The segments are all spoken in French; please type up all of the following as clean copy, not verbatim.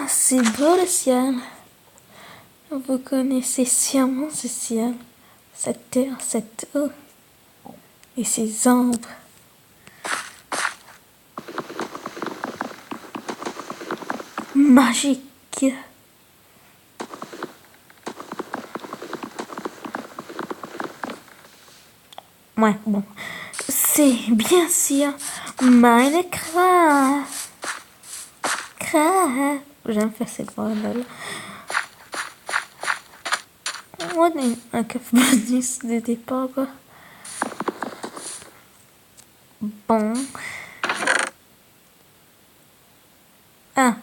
C'est beau le ciel. Vous connaissez sûrement ce ciel, cette terre, cette eau et ces ombres. Magique. Ouais, bon. C'est bien sûr Minecraft. J'aime faire ces voix-là. On est un café bonus de départ, quoi. Bon. Ah.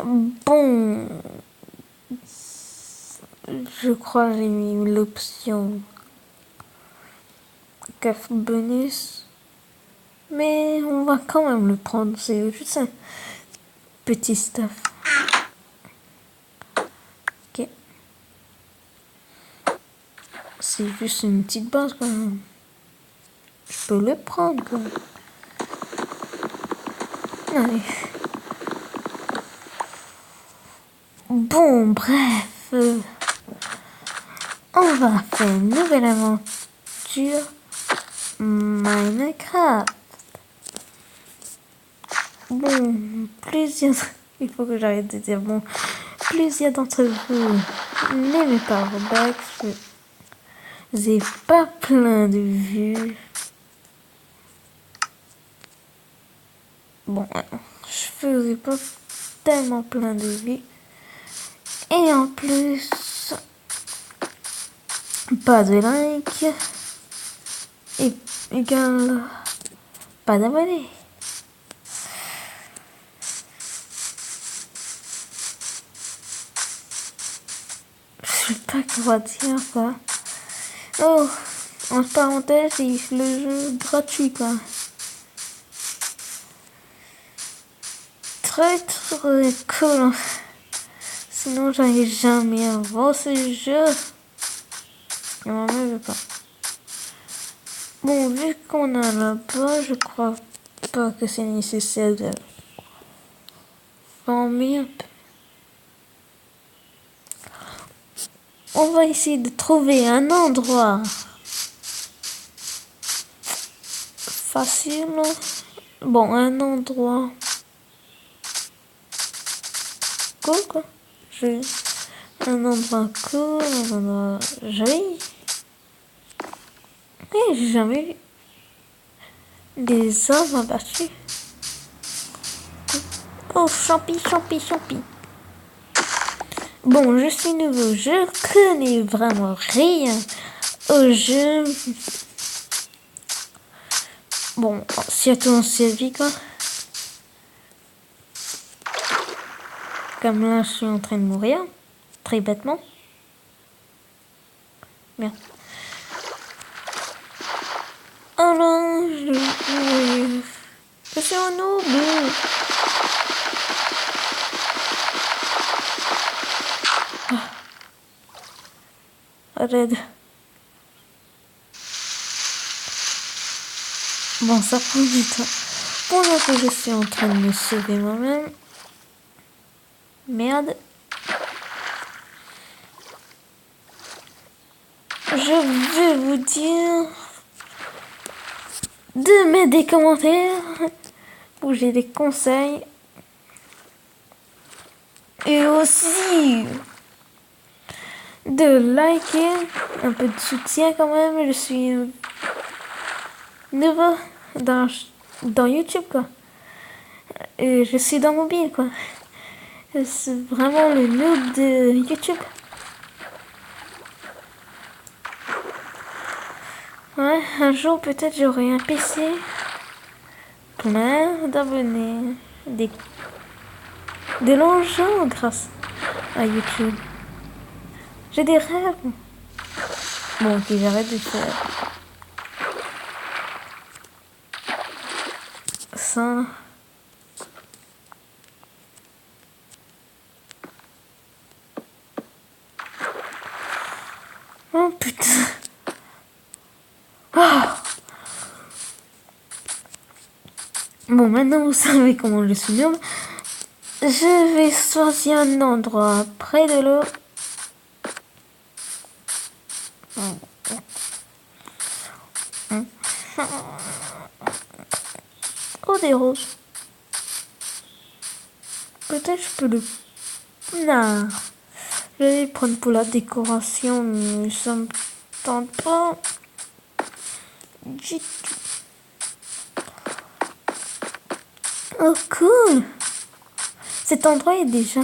Bon. Je crois que j'ai mis l'option café bonus. Mais on va quand même le prendre. C'est juste un petit stuff. Ok. C'est juste une petite base quand même. Je peux le prendre quoi. Allez. Bon, bref. On va faire une nouvelle aventure. Minecraft. Bon, plusieurs... Il faut que j'arrête de dire bon. Plusieurs d'entre vous n'aimez pas Roblox. Vous n'avez pas plein de vues. Bon, je faisais pas tellement plein de vues. Et en plus, pas de like. Et égal, pas d'abonnés. Je sais pas quoi dire quoi. Oh, en parenthèse, c'est le jeu gratuit quoi. Très cool. Sinon, j'arrive jamais à voir ce jeu. Et moi même pas. Bon, vu qu'on a là-bas, je crois pas que c'est nécessaire de former un peu. On va essayer de trouver un endroit facile. Bon, un endroit cool quoi. Un endroit cool, un endroit joli. Et j'ai jamais vu des hommes abattus. Oh, champi. Bon, je suis nouveau, je connais vraiment rien au jeu. Bon, surtout en survie quoi. Comme là, je suis en train de mourir. Très bêtement. Merde. Alors, je suis un noob. Arrête. Bon, ça prend du temps. Pendant que je suis en train de me sauver moi-même. Merde. Je vais vous dire de mettre des commentaires où j'ai des conseils. Et aussi de liker, un peu de soutien quand même. Je suis nouveau dans YouTube quoi. Et je suis dans mobile quoi. C'est vraiment le noob de YouTube. Ouais, un jour peut-être j'aurai un PC plein d'abonnés, de l'argent grâce à YouTube. J'ai des rêves. Bon, ok, j'arrête de faire ça. Oh putain. Oh. Bon, Bon, maintenant vous savez comment je suis noob. Je vais choisir un endroit près de l'eau. Oh, des roses. Peut-être je peux le... Non. Je vais le prendre pour la décoration, mais ça me tente pas du tout. Oh, cool. Cet endroit est déjà...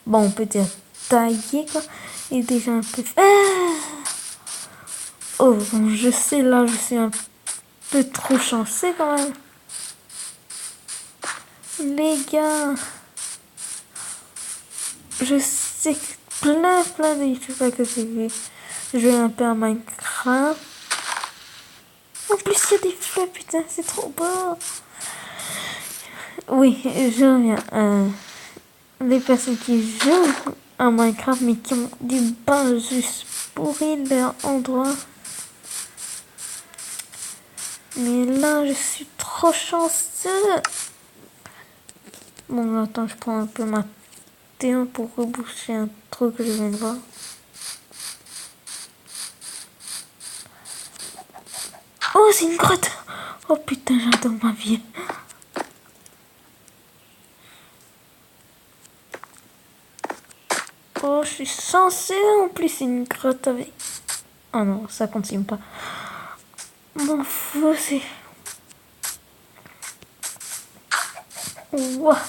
Bon, on peut dire taillé, quoi. Il est déjà un peu... Oh, bon, je sais, là, je suis un peu trop chanceux, quand même. Les gars... Je sais que plein de youtubeurs que j'ai vu jouer un peu à Minecraft. En plus, il y a des fleurs, putain, c'est trop beau. Oui, je reviens. Les personnes qui jouent à Minecraft, mais qui ont du bain juste pourri leur endroit. Mais là, je suis trop chanceux. Bon, attends, je prends un peu ma T1 pour reboucher un trou que je viens de voir. Oh, c'est une grotte. Oh putain, j'adore ma vie. Oh, je suis censée en plus c'est une grotte avec... Oh non, ça continue pas. M'en fous, c'est... Ouah.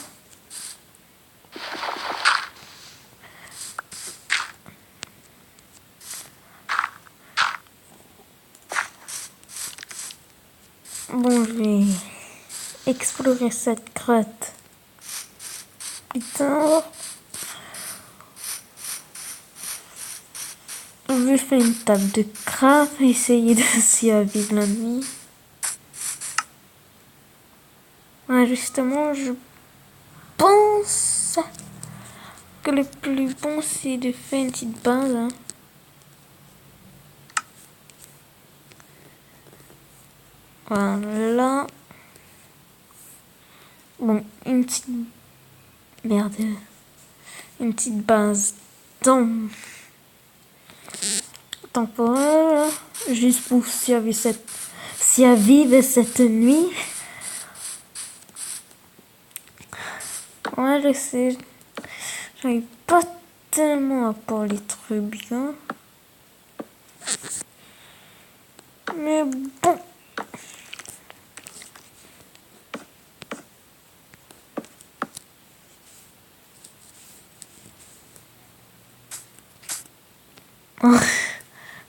Bon, je vais explorer cette grotte. Putain. Je vais faire une table de craft, essayer de survivre la nuit. Ouais, justement, je pense que le plus bon, c'est de faire une petite base. Hein. Voilà. Bon, une petite... Merde. Une petite base temporaire. Juste pour survivre cette nuit. Ouais, je sais. J'arrive pas tellement à parler très bien. Mais bon.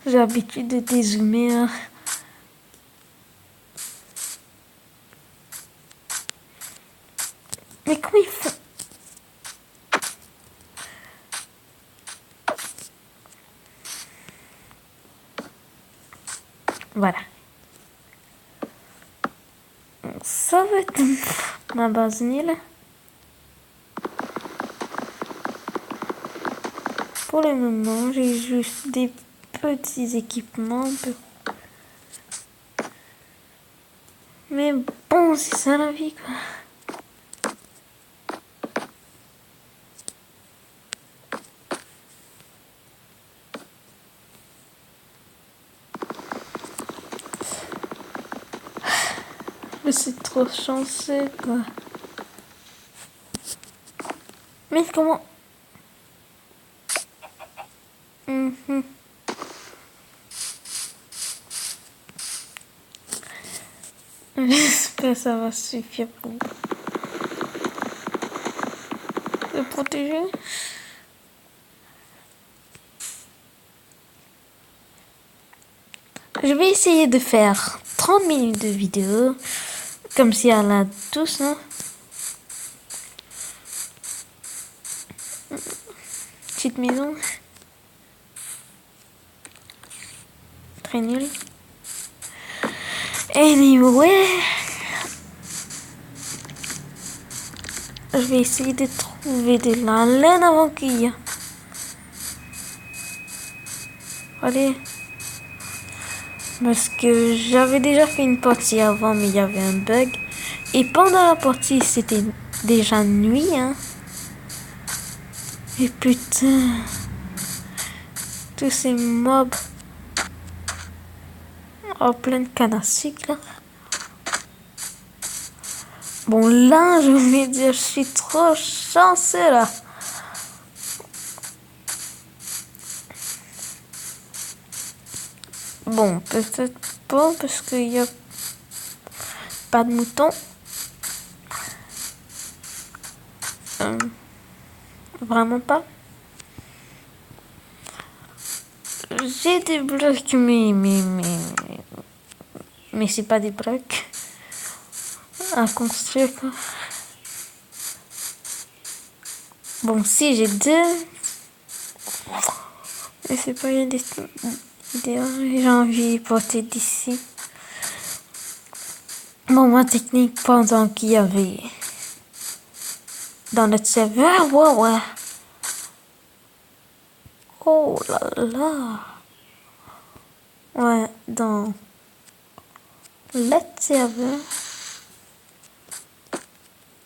J'ai l'habitude de dézoomer. Hein. Mais comment ils font? Voilà. Ça va être ma base nulle. Pour le moment, j'ai juste des petits équipements. Mais bon, c'est ça la vie, quoi. Je suis trop chanceux, quoi. Mais comment... J'espère que ça va suffire pour te protéger. Je vais essayer de faire 30 minutes de vidéo. Comme si elle a tous, hein. Petite maison. Très nul. Anyway. Je vais essayer de trouver de la laine avant qu'il y ait. Allez. Parce que j'avais déjà fait une partie avant, mais il y avait un bug. Et pendant la partie, c'était déjà nuit, hein. Et putain, tous ces mobs en pleine canne à sucre, là. Bon, là, je vais dire, je suis trop chanceux, là. Bon, peut-être pas, parce qu'il y a pas de moutons. Vraiment pas. J'ai des blocs, mais c'est pas des blocs à construire, quoi. Bon, si j'ai deux, mais c'est pas une idéal. J'ai envie de porter d'ici. Bon, ma technique pendant qu'il y avait dans notre serveur, ouais. Oh là là. Ouais, dans le serveur.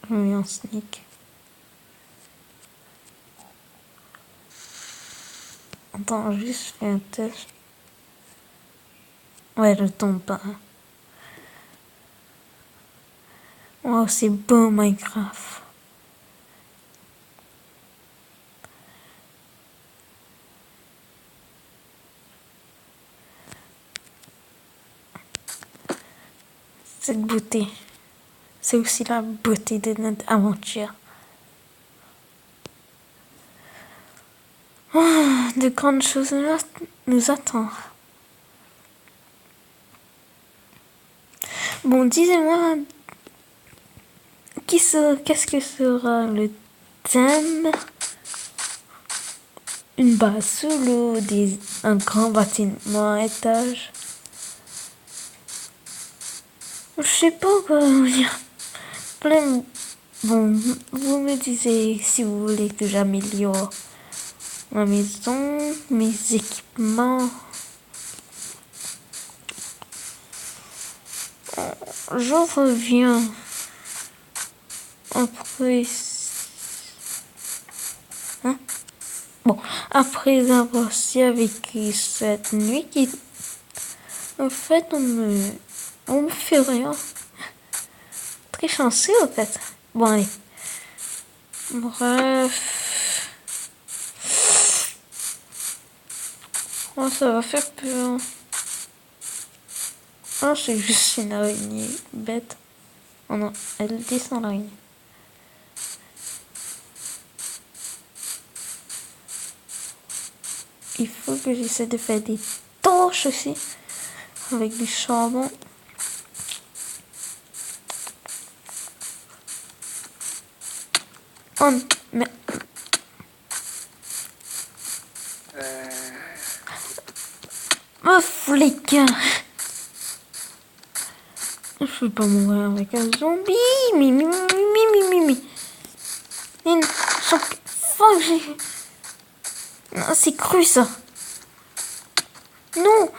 Je mets en sneak. Attends, juste faire un test. Ouais, je tombe pas. Oh, c'est beau Minecraft. Cette beauté. C'est aussi la beauté de notre aventure. Oh, de grandes choses nous attendent. Bon, disez-moi, qu'est-ce que sera le thème? Une base sous l'eau, un grand bâtiment à étage. Je sais pas quoi dire. Plein. Bon, vous me disiez si vous voulez que j'améliore ma maison, mes équipements. Je reviens après. Hein? Bon, après avoir vécu cette nuit qui. En fait, on me fait rien. Très chanceux, en fait. Bon, allez. Bref. Oh, ça va faire peur. Ah, c'est juste une araignée bête. Oh non, elle descend l'araignée. Il faut que j'essaie de faire des torches aussi. Avec du charbon. Oh, mais... Oh, flic! Je peux pas mourir avec un zombie. Mimi. Fuck, non, c'est cru ça. Non.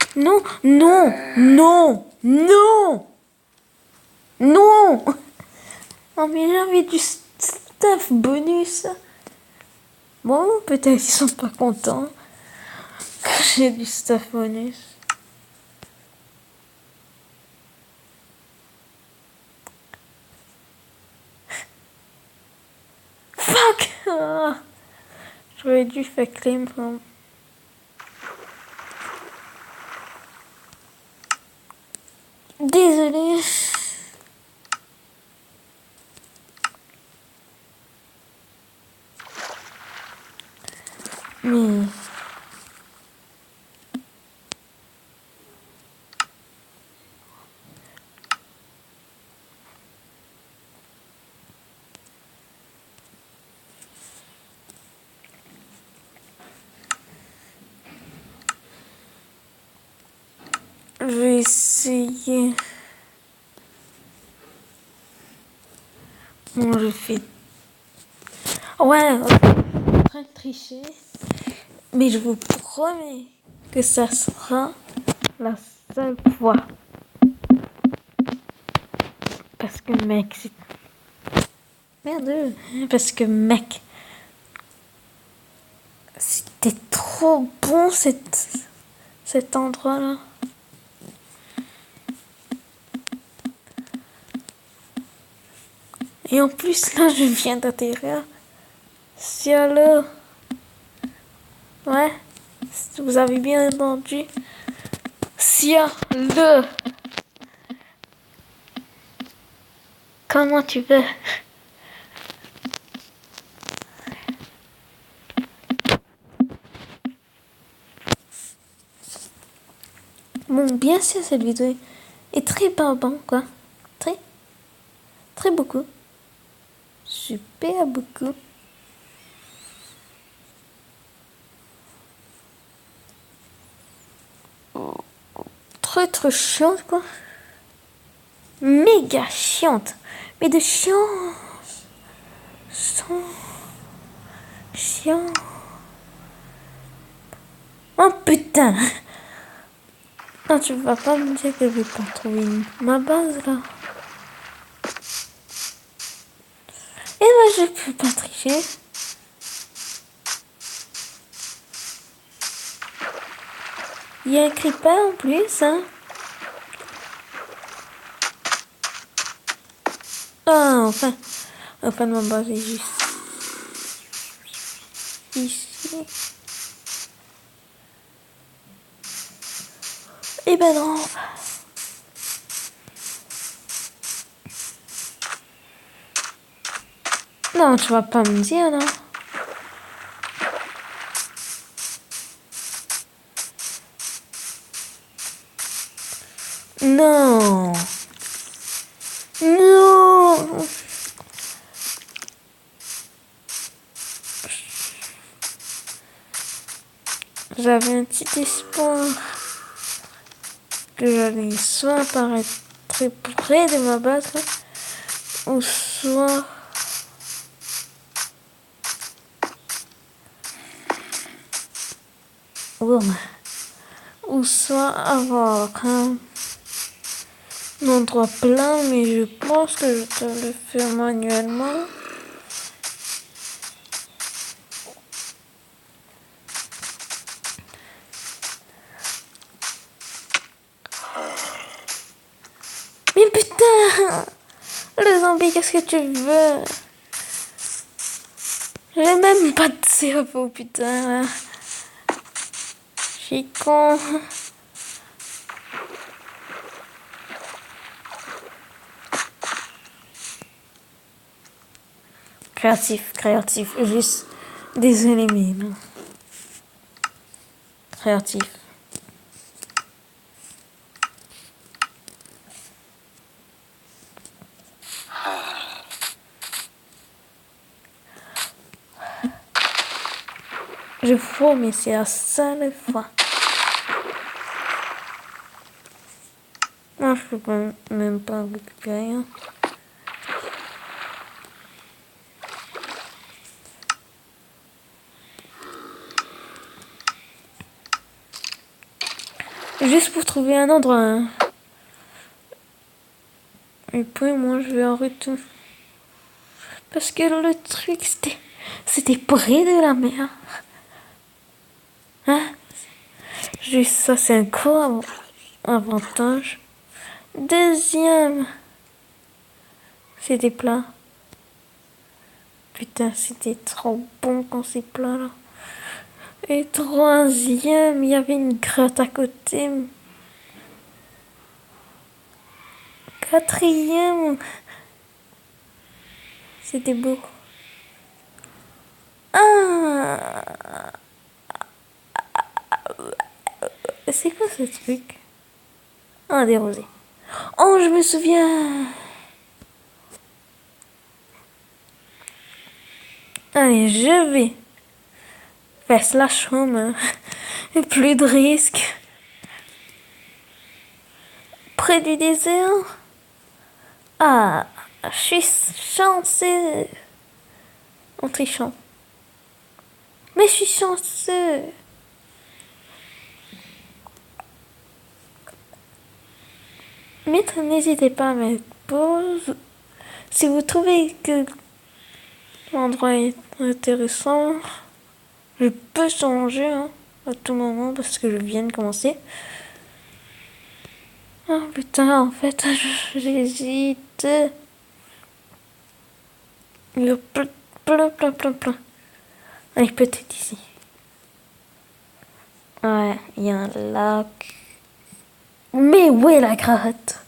Oh, mais j'avais du stuff bonus. Bon, peut-être ils sont pas contents que j'ai du stuff bonus. Fuck! Ah, j'aurais dû faire claim from. Désolé. Mais... je vais essayer. Bon, je fais... Ouais, je suis en train de tricher. Mais je vous promets que ça sera la seule fois. Parce que Mec, c'est... Merde, parce que mec, c'était trop bon cet endroit-là. Et en plus, là, je viens d'atterrir. Cielo. Ouais, vous avez bien entendu. Cielo. Comment tu veux? Bon, bien sûr, cette vidéo est très barbant, quoi. Très, très beaucoup. Super beaucoup. Très, très chiante, quoi. Méga chiante. Mais de chiant. Chiant. Oh putain. Non, tu vas pas me dire que je vais pas trouver ma base, là. Et moi, je peux pas tricher. Il y a un creeper en plus, hein. Ah, enfin, ma base est juste ici. Eh ben non. Non, tu vas pas me dire, non. Non. Non. J'avais un petit espoir que j'allais soit apparaître très près de ma base, là, ou soit... Ou soit avoir un endroit plein, mais je pense que je dois le faire manuellement. Mais putain! Le zombie, qu'est-ce que tu veux? J'ai même pas de cerveau, putain. Je suis con. Créatif, juste désolé, mais non. Créatif. Je fous, mais c'est la seule fois. Non, je peux même pas récupérer rien. Juste pour trouver un endroit. Hein. Et puis moi, je vais en retour. Parce que le truc, c'était près de la mer. Hein? Juste ça, c'est un gros avantage. Deuxième, c'était plat. Putain, c'était trop bon quand c'est plat là. Et troisième, il y avait une grotte à côté. Quatrième, c'était beau. Ah, c'est quoi ce truc? Ah, des rosés. Oh, je me souviens. Allez, je vais faire slash home. Hein. Plus de risques. Près du désert. Ah, je suis chanceux. En trichant. Mais je suis chanceux. Mais n'hésitez pas à mettre pause Si vous trouvez que l'endroit est intéressant, je peux changer à tout moment parce que je viens de commencer. Ah putain, en fait, j'hésite. Il y a plein. Allez, peut-être ici. Ouais, il y a un lac. Mais où est la grotte?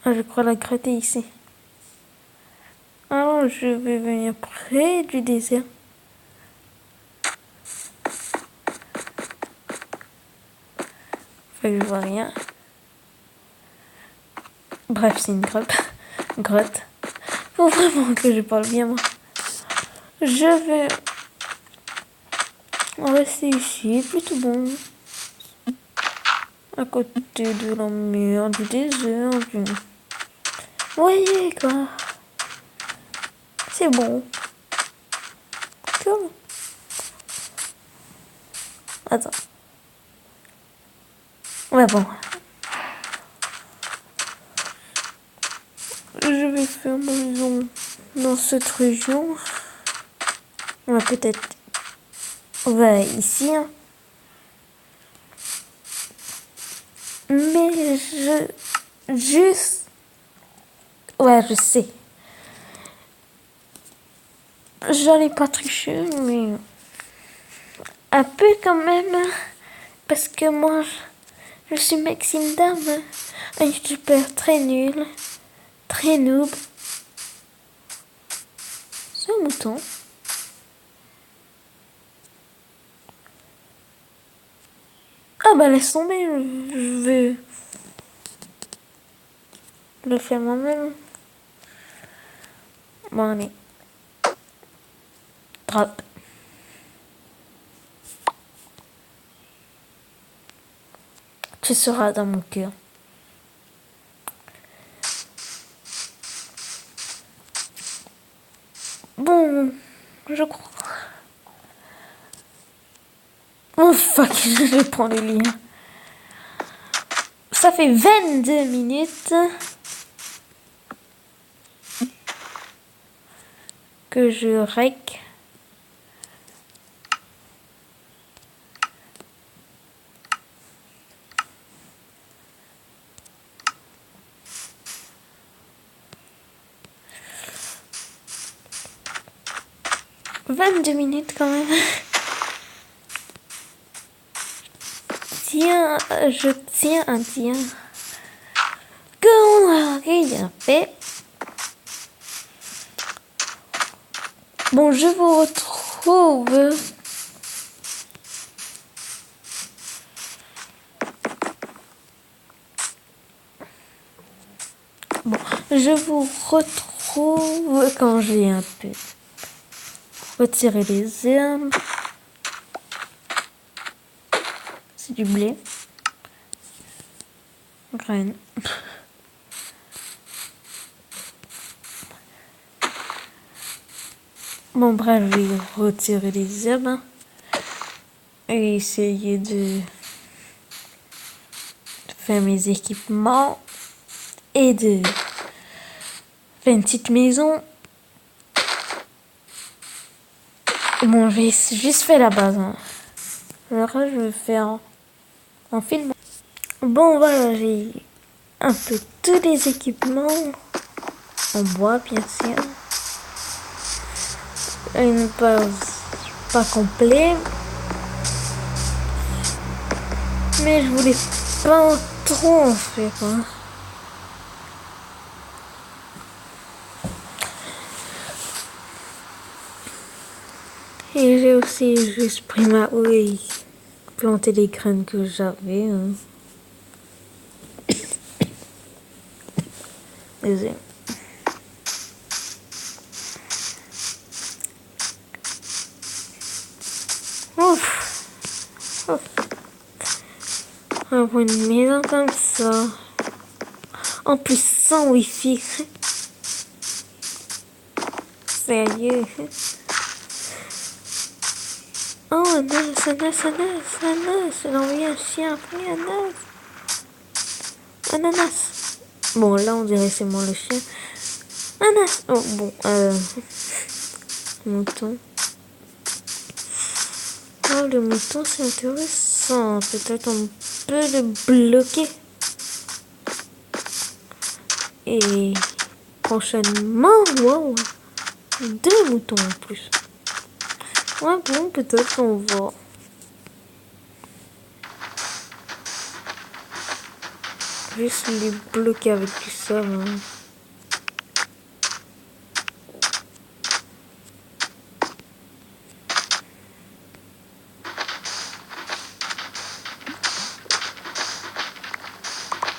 Ah, je crois la grotte est ici. Alors, je vais venir près du désert. Fait que je vois rien. Bref, c'est une grotte. Grotte. Faut vraiment que je parle bien, moi. Je vais rester ici, plutôt bon. À côté de la mer, du désert, du... Vous voyez, quoi. C'est bon. Comment? Attends. Ouais, bon. Je vais faire ma maison dans cette région. On va peut-être... On va ici, hein. Mais juste... Ouais, je sais. J'en ai pas triché, mais... Un peu quand même. Parce que moi, je suis Maxime Dame. Un youtubeur très nul. Très noob. C'est un mouton. Ah bah laisse tomber, je vais le faire moi-même. Bon allez. Drop. Tu seras dans mon cœur. Bon, je crois. Oh fuck, je vais prendre le lien. Ça fait 22 minutes que je rec. « 22 minutes quand même. Tiens, je tiens à dire qu'on a rien fait. Bon, je vous retrouve. Bon, je vous retrouve quand j'ai un peu retiré les herbes. C'est du blé. Graines. Bon, bref, je vais retirer les herbes et essayer de faire mes équipements et de faire une petite maison. Bon, j'ai juste fait la base. Le reste, je vais faire en film. Bon, voilà, j'ai un peu tous les équipements en bois, bien sûr. Une base pas complète. Mais je voulais pas trop en fait, quoi. Et j'ai aussi juste pris ma houille, planté les graines que j'avais. Désolé. Ouf. Ouf. Avoir une maison comme ça. En plus sans wifi. Sérieux. Oh, un ananas. J'ai envoyé un chien après un ananas. Ananas. Bon, là, on dirait c'est moi le chien. Ah non. Oh, bon, mouton. Oh, le mouton, c'est intéressant. Peut-être on peut le bloquer. Et prochainement, wow, 2 moutons en plus. Ouais, bon, peut-être qu'on va... juste les bloquer avec tout ça. Hein.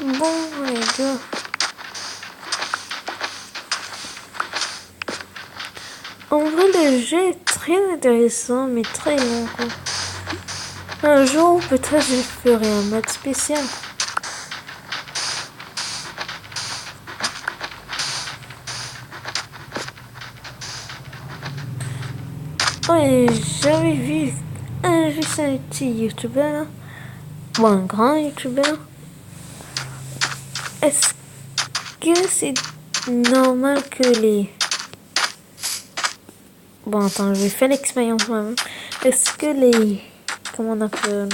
Bon, les gars. En vrai, le jeu est très intéressant, mais très long. Quoi. Un jour, peut-être, je ferai un mode spécial. Ouais, j'avais vu juste un petit youtubeur, ou un grand youtubeur. Est-ce que c'est normal que les... Bon, attends, je vais faire l'expérience moi-même. Est-ce que les... Comment on appelle...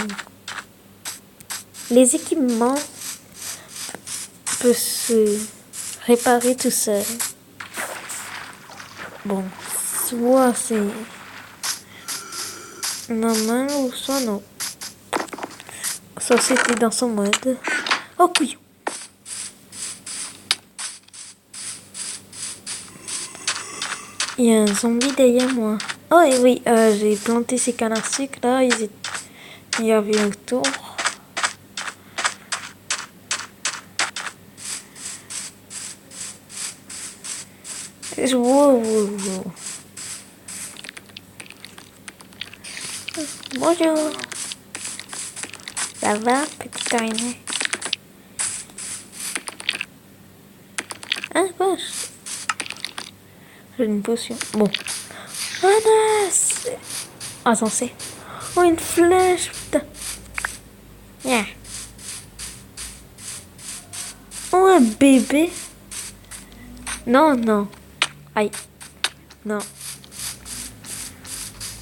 Les équipements peuvent se réparer tout seul? Bon, soit c'est normal ou soit non. Soit c'était dans son mode. Oh, couillon! Il y a un zombie derrière moi. Oh et oui, j'ai planté ces cannes à sucre là, il y avait autour. Wow, wow, wow. Bonjour. Ça va, petit araignée? Ah, vache. J'ai une potion. Bon. Ah, mince. Attends, c'est... Oh, une flèche, putain. Yeah. Oh, un bébé. Non, non. Aïe. Non.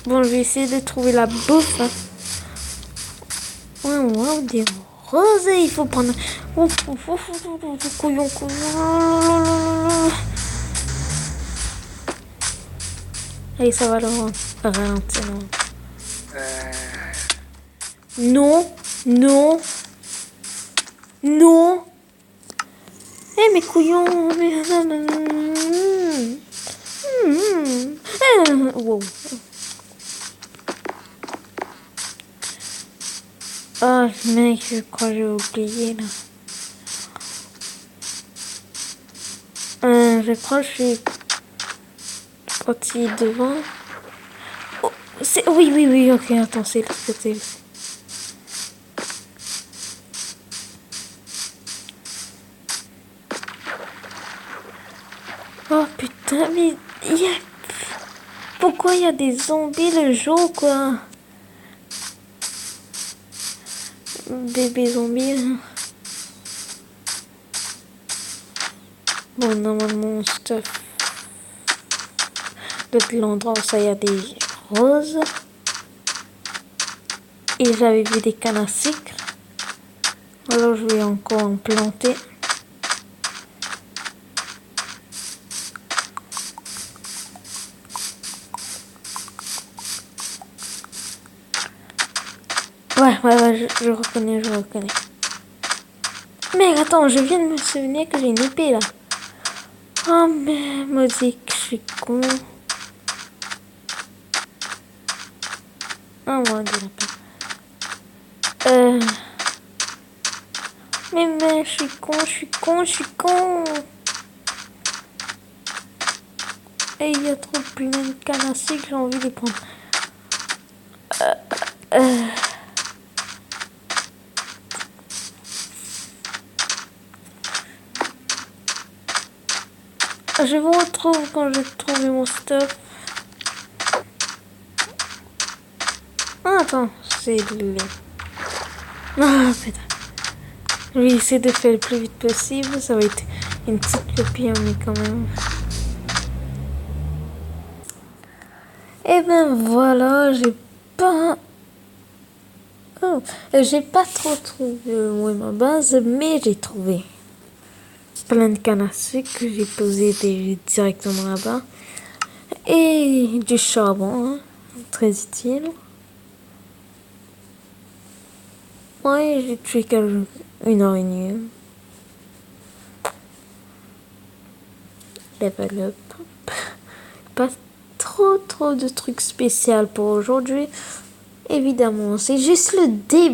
Bon, je vais essayer de trouver la bouffe. Hein. Ouais, wow, des roses. Il faut prendre... Ouf, ouf, ouf, ouf, ouf, couillon, couillon. Allez, ça va le ralentir. Non, non, non. Eh, mes couillons. Wow. Oh, mec, je crois que j'ai oublié, là. Je crois que je suis parti devant. Oh, c'est... Oui, oui, oui, ok, attends, c'est le côté. Oh, putain, mais... Pourquoi il y a des zombies le jour, quoi? Bébé zombie. Bon, normalement, stuff. De l'endroit où ça y a des roses. Et j'avais vu des cannes à sucre. Alors, je vais encore en planter. Ouais, je reconnais. Mais attends, je viens de me souvenir que j'ai une épée là. Oh mais maudit, je suis con. Ah moi de lapin. Mais je suis con. Et il y a trop plein de cannes à sucre, j'ai envie de les prendre. Je vous retrouve quand j'ai trouvé mon stuff. Ah, attends, c'est le... Ah, putain. Je vais essayer de faire le plus vite possible. Ça va être une petite copie, mais quand même. Et ben voilà, j'ai pas trop trouvé où est ma base, mais j'ai trouvé plein de cannes à sucre que j'ai posé directement là-bas. Et du charbon, hein, très utile. Ouais, j'ai tué une araignée. Level up. Pas trop de trucs spéciaux pour aujourd'hui. Évidemment, c'est juste le début.